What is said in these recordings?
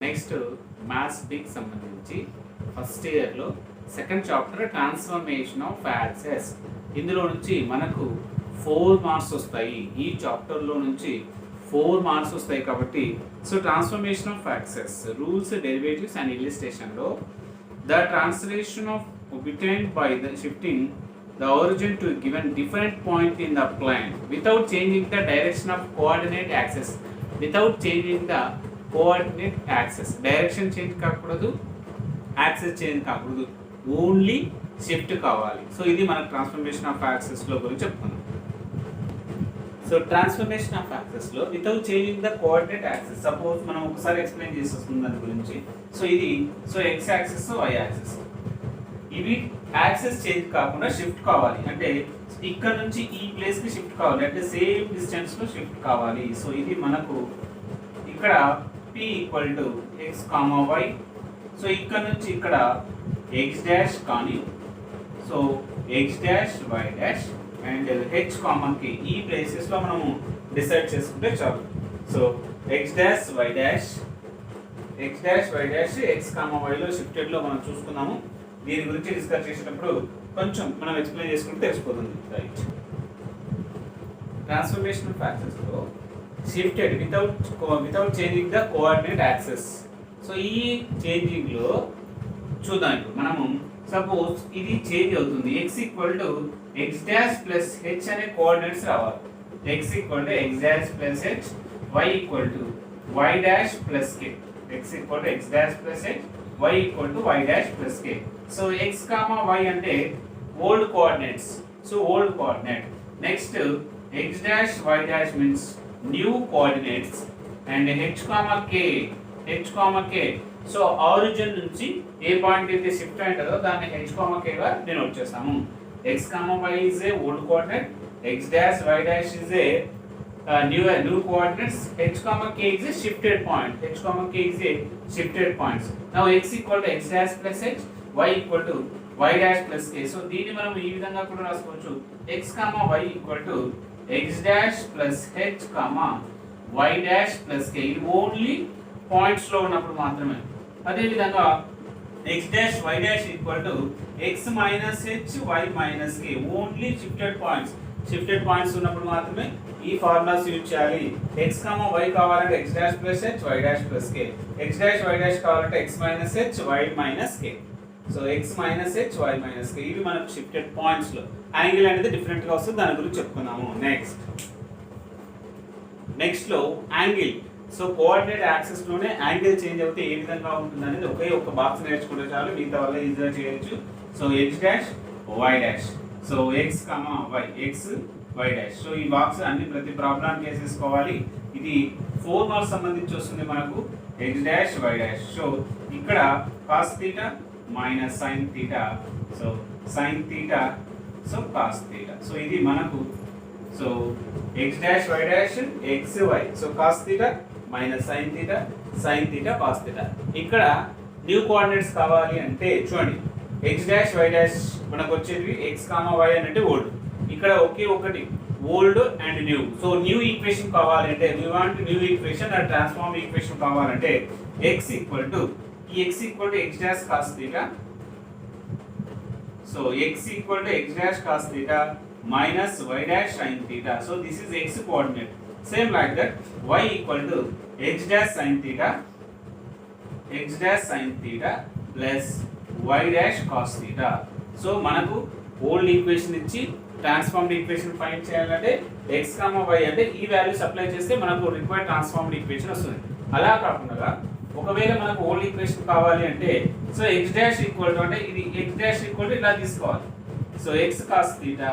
Next maths బికి సంబంధించి first ఇయర్లో second chapter transformation of access. ఇందులో నుంచి మనకు 4 మార్క్స్ వస్తాయి. ఈ చాప్టర్లో నుంచి 4 మార్క్స్ వస్తాయి కాబట్టి so transformation of axes rules, derivatives and ఇల్లిస్ట్రేషన్లో the translation of obtained by the shifting the origin to a given different point in the plane without changing the direction of coordinate axis. Without changing the coordinate axis, direction change కాకూడదు, axes change కాకూడదు, only shift కావాలి. So ఇది మనకు transformation of యాక్సెస్లో గురించి చెప్తున్నాం. So transformation of యాక్సెస్లో without changing the coordinate axes, suppose మనం ఒకసారి ఎక్స్ప్లెయిన్ చేసి వస్తుంది దాని గురించి. సో ఇది ఎక్స్ యాక్సెస్, వై యాక్సెస్, ఇవి యాక్సెస్ చేంజ్ కాకుండా షిఫ్ట్ కావాలి అంటే ఇక్కడ నుంచి ఈ ప్లేస్కి షిఫ్ట్ కావాలి అంటే సేమ్ డిస్టెన్స్లో షిఫ్ట్ కావాలి. సో ఇది మనకు ఇక్కడ p equal to x comma y. So ఇక్కడ నుంచి ఇక్కడ ఎక్స్ డాష్ కానీ, so x dash y dash and h కామన్కి ఈ ప్లేసెస్లో మనము డిసైడ్ చేసుకుంటే చాలు. So x dash y dash x comma వైలో షిఫ్టెడ్లో మనం చూసుకున్నాము. దీని గురించి డిస్కస్ చేసేటప్పుడు కొంచెం మనం ఎక్స్ప్లెయిన్ చేసుకుంటే తెలిసిపోతుంది. రైట్, ట్రాన్స్ఫర్మేషన్ ఆఫ్ యాక్సెస్లో shifted without changing the coordinate axes. So ఈ చేంజింగ్లో చూద్దాం. ఇప్పుడు మనము సపోజ్ ఇది చేంజ్ అవుతుంది, x equal to x dash plus h అనే కోఆర్డినేట్స్ రావాలి. X equal to x dash plus h, y equal to y dash plus k. X equal to x dash plus h, y equal to y dash plus k. So x comma y అంటే old coordinates. So old coordinate. Next x dash y dash means new coordinates and h comma k. So origin నుంచి ఏ point అయితే shift అయిందో దాన్ని h comma k గా denote చేస్తాము. x comma y is a old coordinate, x dash y dash is a new coordinates, h comma k is a shifted point. Now x equal to x dash plus h, y equal to y dash plus k. So దీన్ని మనం ఈ విధంగా కూడా రాసుకోవచ్చు. x comma y equal to x dash plus h comma y dash plus k. ఇది only points లో ఉన్నప్పుడు మాత్రమే. అదే విధంగా x dash y dash equal to x minus h y minus k. Only shifted points ఉన్నప్పుడు మాత్రమే ఈ formulas use చేయాలి. x కామా y కావాలంటే x dash plus h, y dash plus k. x dash y dash కావాలంటే x minus h, y minus k. So x minus h, y minus k. ఇవి మనకు shifted points low angle అనేది different గా వస్తుంది, దాని గురించి చెప్పుకున్నాము. Next low angle. So coordinate access లోనే యాంగిల్ చేంజ్ అవుతే ఏ విధంగా ఉంటుంది అనేది ఒక్క బాక్స్ నేర్చుకుంటే చాలు, మిగతా వల్ల ఈజీగా చేయొచ్చు. So x dash y dash, so x comma y, x y dash. So ఈ బాక్స్ అన్ని ప్రతి ప్రాబ్లం చేసేసుకోవాలి. ఇది 4 మార్క్స్ సంబంధించి వస్తుంది మనకు x dash y dash. So ఇక్కడ cos θ minus sin θ, so sin θ, so cos θ. So ఇది మనకు so x dash y dash x y, so cos θ minus sin θ cos θ. ఇక్కడ న్యూ కోఆర్డినేట్స్ కావాలి అంటే చూడండి, x డాష్ y డాష్ మనకు వచ్చేది x comma y అంటే ఓల్డ్, ఇక్కడ ఒకే ఒకటి old and new. So new equation కావాలంటే we want new equation or transform equation కావాలంటే x equal to x dash cos θ, so x equal to x dash cos θ minus y dash sin θ. So this is x coordinate. Same like that y equal to x dash sin θ plus y dash cos θ. So మనకు old equation ఇచ్చి transformed equation find చేయాలంటే x comma y అంటే ఈ values apply చేస్తే మనకు required transformed equation వస్తుంది. అలా కాకుండా ఒకవేళ మనకు ఓల్డ్ ఈక్వేషన్ కావాలి అంటే so x dash equal to అంటే ఇది x డాష్ ఈక్వల్ టు ఇలా తీసుకోవాలి. So x cos θ,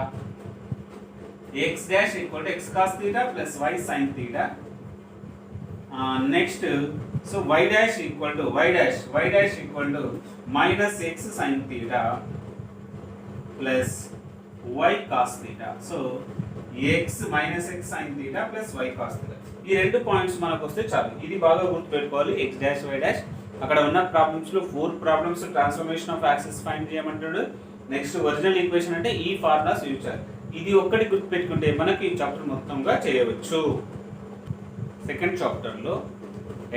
x dash equal to x cos θ plus y sin θ. Next so y dash equal to y dash equal to minus x sin θ plus y cos θ. So x minus x sin θ plus y cos θ. ఈ రెండు points మనకు వస్తే చాలు. ఇది బాగా గుర్తుపెట్టుకోవాలి. x dash y dash అక్కడ ఉన్న ప్రాబ్లమ్స్ లో 4 problems transformation of axes find చేయమంటాడు. నెక్స్ట్ ఒరిజినల్ ఈక్వేషన్ అంటే ఈ ఫార్ములాస్ యూజ్ చేయాలి. ఇది ఒక్కటి గుర్తుపెట్టుకుంటే మనకి ఈ చాప్టర్ మొత్తంగా చేయవచ్చు. సెకండ్ చాప్టర్లో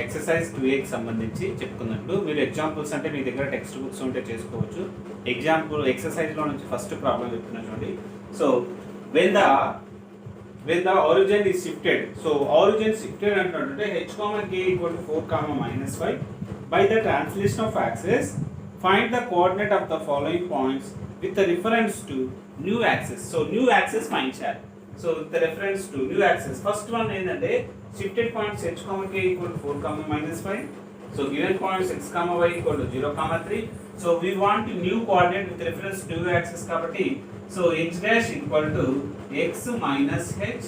ఎక్సర్సైజ్ 2A సంబంధించి చెప్పుకున్నప్పుడు మీరు ఎగ్జాంపుల్స్ అంటే మీ దగ్గర టెక్స్ట్ బుక్స్ ఉంటే చేసుకోవచ్చు. ఎగ్జాంపుల్ ఎక్సర్సైజ్లో నుంచి ఫస్ట్ ప్రాబ్లం చెప్తున్నా చూడండి. So when the origin is shifted, so origin shifted అంటే h, k equal to 4, -5 by the translation of axis find the coordinate of the following points with the reference to new axis. So new axis find చేయాలి. So with the reference to new axis, first one ఏంటంటే shifted points h, k equal to 4, -5. So given points x, y equal to 0, 3. So we want new coordinate with reference to new axis కాబట్టి so h dash equal to x minus h,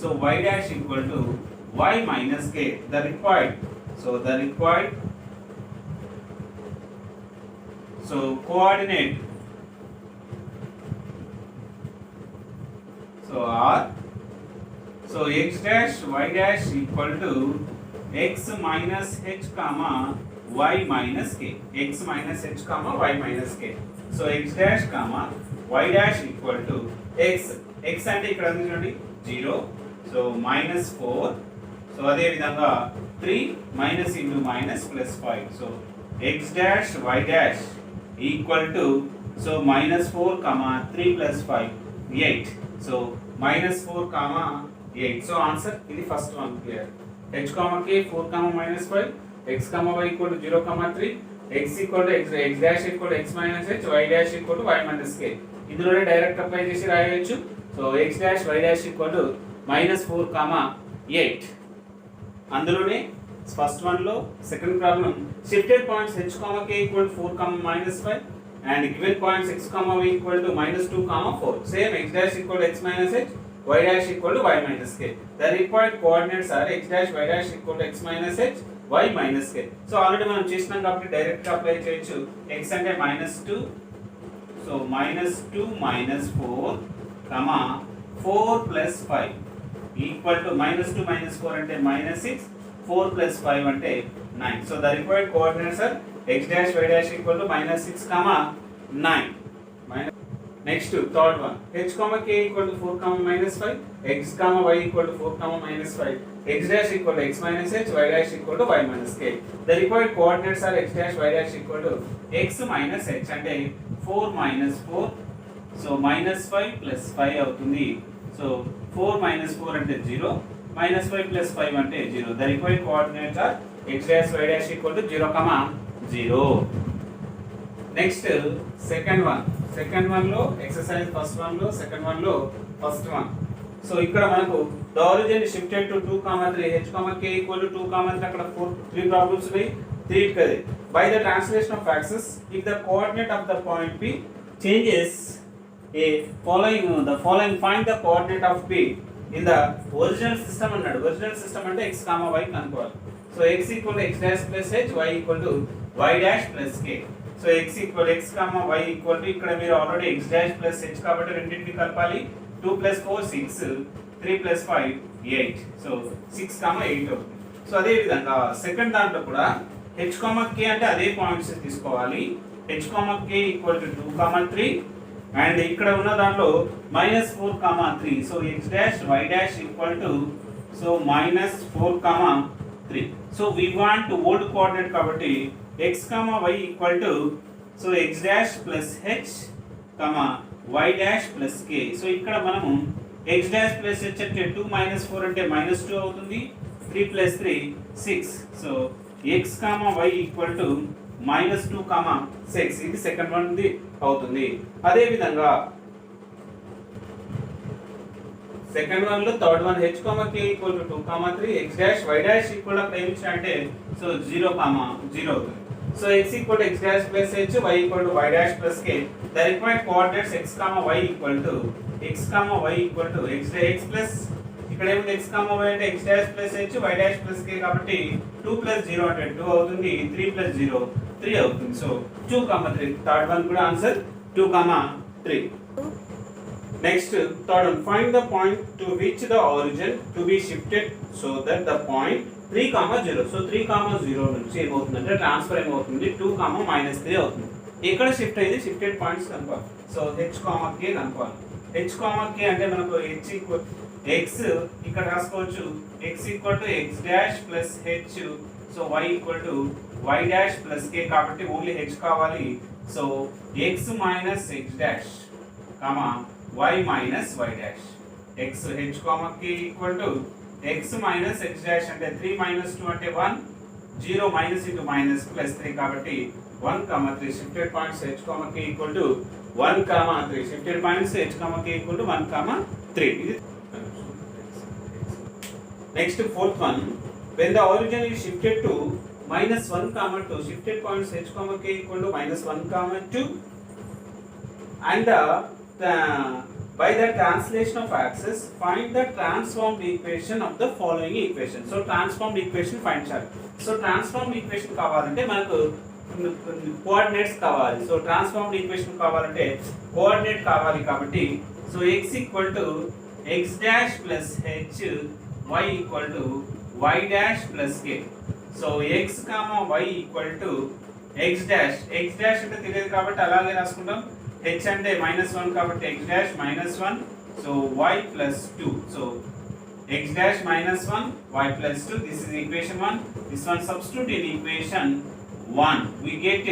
so y dash equal to y minus k. The required coordinate, so r, so x dash y dash equal to x minus h comma y minus k, x minus h comma y minus k. So x dash comma y dash equal to x అంటే ఇక్కడ ఉంది చూడండి 0, so -4, so అదే విధంగా 3 minus into minus plus 5, so x dash y dash equal to so -4, 3 plus 5 8, so -4, 8. So answer ఇది first one clear. h, k 4, -5, x, y equal to 0, 3, x equal to x dash equal to x minus h, y dash equal to y minus k. ఇందులోనే direct apply చేసి రాయవచ్చు. So x dash y dash equal to -4, 8. అందులోనే first one లో second problem shifted points h, k equal to 4, -5 and given points x, y equal to -2, 4. Same x dash equal to x minus h, y dash equal to y minus k. The required coordinates are x dash y dash equal to x minus h, y minus k. So already మనం చేసినాం కాబట్టి direct గా apply చేయొచ్చు. x అంటే -2, so -2 -4, 4 plus 5 equal to -2 -4 అంటే -6, 4 plus 5 అంటే 9. So the required coordinates are x dash y dash equal to -6, 9. Next third one, h, k equal to 4, -5, x, y equal to 4, -5, x dash equal to x minus h, y dash equal to y minus k. The required coordinates are x dash y dash equal to x minus h అంటే 4 -4, so -5 plus 5 అవుతుంది. So 4 minus 4 అంటే 0, -5 plus 5 అంటే 0. The required coordinates are x dash y dash equal to 0, 0. Next second one లో exercise first one లో second one లో first one. So ఇక్కడ మనకు the origin shifted to 2, 3, h, k equal to 2, 3. అక్కడ 3 problems ఉన్నాయి. 3 కదే by the translation of axis if the coordinate of the point p changes the following find the coordinate of p in the original system అన్నాడు. Original system అంటే x, y కనుక్కోవాలి. So x equal to x dash plus h, y equal to y dash plus k. So x equal to x, y equal to ఇక్కడ మీరు already x dash plus h కాబట్టి రెండింటిని కలపాలి. 2 plus 4 6, 3 plus 5 8, so 6, 8 అవుతుంది. So అదే విధంగా second దాంట్లో కూడా h, k అంటే అదే పాయింట్స్ తీసుకోవాలి. h, k equal to 2, 3 and ఇక్కడ ఉన్న దాంట్లో -4, 3. So x dash y dash equal to so -4, 3. So we want to old coordinate కాబట్టి x, y equal to so x dash plus h, y dash plus k. So ఇక్కడ మనము x dash plus h అంటే 2 -4 అంటే -2 అవుతుంది. 3 plus 3 6. So x, y equal to -2, 6. ఇది second one అవుతుంది. అదే విధంగా సెకండ్ వన్ లో third one h, k equal to 2, 3, x dash y dash equal to ఏమి అంటే సో 0, 0 అవుతుంది. So x equal to x dash plus h, y equal to y dash plus k. The required coordinates x, y equal to x, y equal to x plus ఇక్కడ ఏముంది x, y అంటే x dash plus h, y dash plus k కాబట్టి 2 plus 0 అంటే 2 అవుతుంది. 3 plus 0 3 అవుతుంది. So 2, 3. Third one కూడా answer 2, 3. Next third one find the point to which the origin to be shifted so that the point 3, 0. So 3, 0 నుంచి ఏమవుతుందంటే transfer ఏమవుతుంది 2, -3 అవుతుంది. ఎక్కడ షిఫ్ట్ అయింది షిఫ్టెడ్ పాయింట్స్ కనుక్కోవాలి. సో h, k కనుక్కోవాలి. h, k అంటే మనకు h equal x ఇక్కడ రాసుకోవచ్చు. x equal to x dash plus h, so y equal to y dash plus k కాబట్టి ఓన్లీ h కావాలి. So x minus x dash comma y minus y dash x h comma k equal to x minus x dash అంటే 3 minus 2 అంటే 1 0 minus into minus plus 3 కాబట్టి 1 comma 3 shifted points h comma k equal to 1 comma 3 shifted points h comma k equal to 1 comma 3. ఇది next fourth one, when the origin is shifted to minus 1 comma 2, shifted points h comma k equal to minus 1 comma 2, and by the translation of axis find the transformed equation of the following equation. So transformed equation find chart. So transformed equation కావాలంటే మనకు coordinates కావాలి. So transformed equation కావాలంటే coordinate కావాలి కాబట్టి so x equal to x dash plus h, y equal to y dash plus k. So x comma y equal to x dash అంటే తెలియదు కాబట్టి అలాగే రాసుకుంటాం. h అంటే -1 కాబట్టి x dash -1, so y plus 2. So x dash -1 y plus 2, this is equation 1. This one substitute in equation 1 we get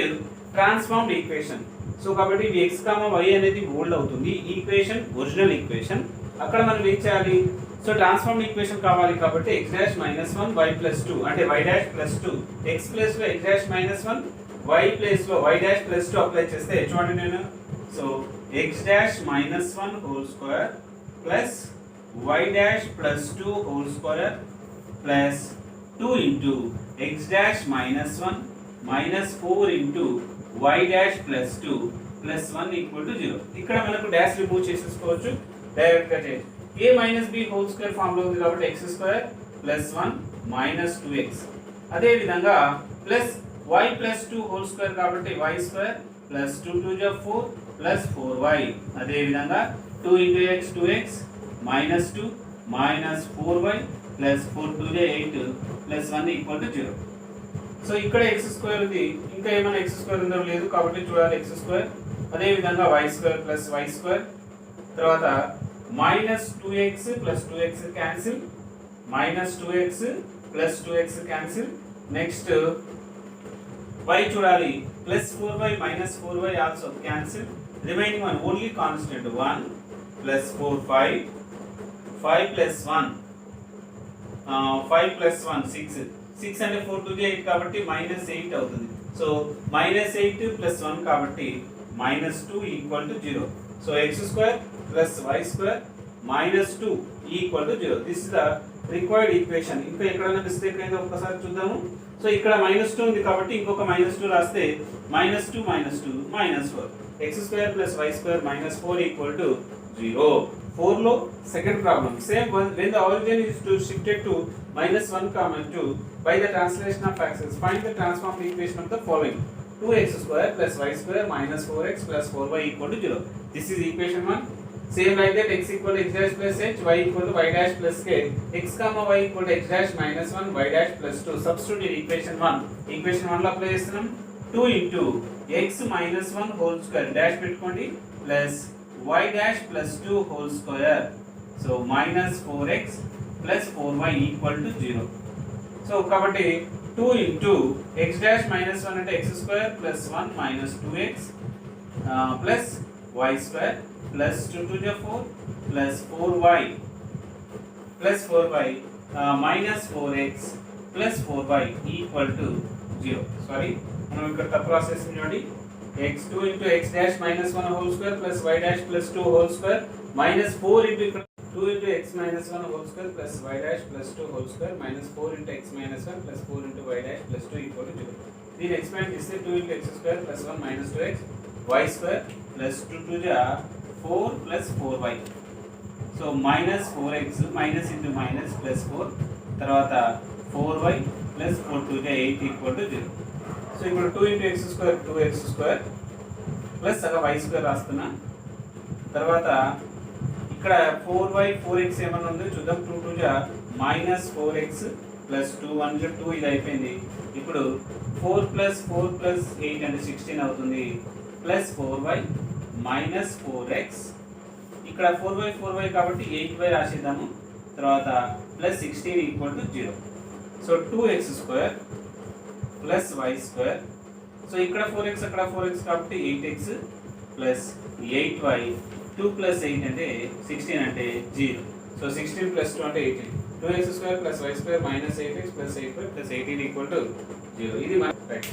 transformed equation. So కాబట్టి ఇది x y అనేది హోల్డ్ అవుతుంది. Equation original equation. అక్కడ మనం ఏం చేయాలి? సో ట్రాన్స్ఫార్మ్ ఈక్వేషన్ కావాలి కాబట్టి x డాష్ -1 y ప్లస్ 2 అంటే y dash plus 2, x place లో x డాష్ -1, y ప్లేస్ లో y డాష్ ప్లస్ 2 అప్లై చేస్తే చూడండి నేను. So x dash -1 whole square plus y dash plus 2 whole square plus 2 into x dash -1 minus 4 into y dash plus 2 plus 1 equal to 0. ఇక్కడ మనకు dash remove చేసేసుకోవచ్చు direct గా చేయొచ్చు. a minus b whole square form లో ఉంది కాబట్టి x square plus 1 minus 2x. అదే విధంగా plus y plus 2 whole square కాబట్టి y స్క్వేర్ ప్లస్ 2 2 జా 4 ప్లస్ 4y. అదే విధంగా 2 into x 2x minus 2 minus 4y plus 4 2 జా 8 ప్లస్ 1 ఈక్వల్ టు 0. సో ఇక్కడ x స్క్వేర్ ఉంది, ఇంకా ఏమైనా x స్క్వేర్ ఉందో లేదు కాబట్టి చూడాలి x స్క్వేర్. అదే విధంగా y square plus y square, తర్వాత minus 2x plus 2x cancel, minus 2x plus 2x cancel. Next y చూడాలి plus 4y minus 4y also cancel. Remaining one only constant 1 plus 4 5, 5 plus 1 5 plus 1 6, 6 అంటే 4 2 8 కాబట్టి minus 8 అవుతుంది. So minus 8 plus 1 కాబట్టి minus 2 equal to 0. So x square plus y square minus 2 equal to 0. This is the required equation. ఇంకా ఎక్కడైనా mistake అయిందో ఒకసారి చూద్దాము. So ఇక్కడ మైనస్ 2 ఉంది కాబట్టి ఇంకొక మైనస్ 2 రాస్తే minus 2 minus 2 minus 4, x square plus y square minus 4 equal to 0. 4 లో second problem same when the origin is to shifted to -1 comma 2 by the translation of axis find the transformed equation of the following: 2x square plus y square minus 4x plus 4y equal to 0. This is equation 1. Same like that, x equal to x dash plus h, y equal to y dash plus k, x comma y equal to x dash minus 1, y dash plus 2. Substitute in equation 1. Equation 1 లో apply చేస్తున్నాం. 2 into x minus 1 whole square dash పెట్టుకోండి plus y dash plus 2 whole square. So minus 4x plus 4y equal to 0. So కాబట్టి 2 into x dash minus 1 అంటే x square plus 1 minus 2x plus y square plus 2 to the 4 plus 4y plus 4y minus 4x plus 4y equal to 0. Sorry, మనం ఇక్కడ తప్పు రాసేసాం చూడండి. x2 into x dash minus 1 whole square plus y dash plus 2 whole square minus 4 into 2 into x minus 1 whole square plus y dash plus 2 whole square minus 4 into x minus 1 plus 4 into y dash plus 2 equal to 0. దీని expand చేస్తే 2 into x square plus 1 minus 2x y square plus 2 to the 4 plus 4y. So minus 4x minus into minus plus 4 తర్వాత 4y plus 4 to the 8 equal to 0. So ఇప్పుడు 2 into x square 2x square plus సగం y square రాస్తున్నా. తర్వాత ఇక్కడ 4y 4x ఏమన్నా ఉందో చూద్దాం. 2 to the minus 4x plus 2 1 2 ఇది అయిపోయింది. ఇప్పుడు 4 plus 4 plus 8 అంటే 16 అవుతుంది plus 4y minus 4x. ఇక్కడ 4y కాబట్టి 8y రాసేద్దాము. తర్వాత plus 16 equal to 0. So 2x square plus y square. So ఇక్కడ 4x అక్కడ 4x కాబట్టి 8x ప్లస్ 8y. 2 ప్లస్ 8 అంటే 16 అంటే 0. సో 16 ప్లస్ 2 అంటే 18. 2x square plus y square minus 8x plus 8y plus 18 equal to 0. ఇది మన right.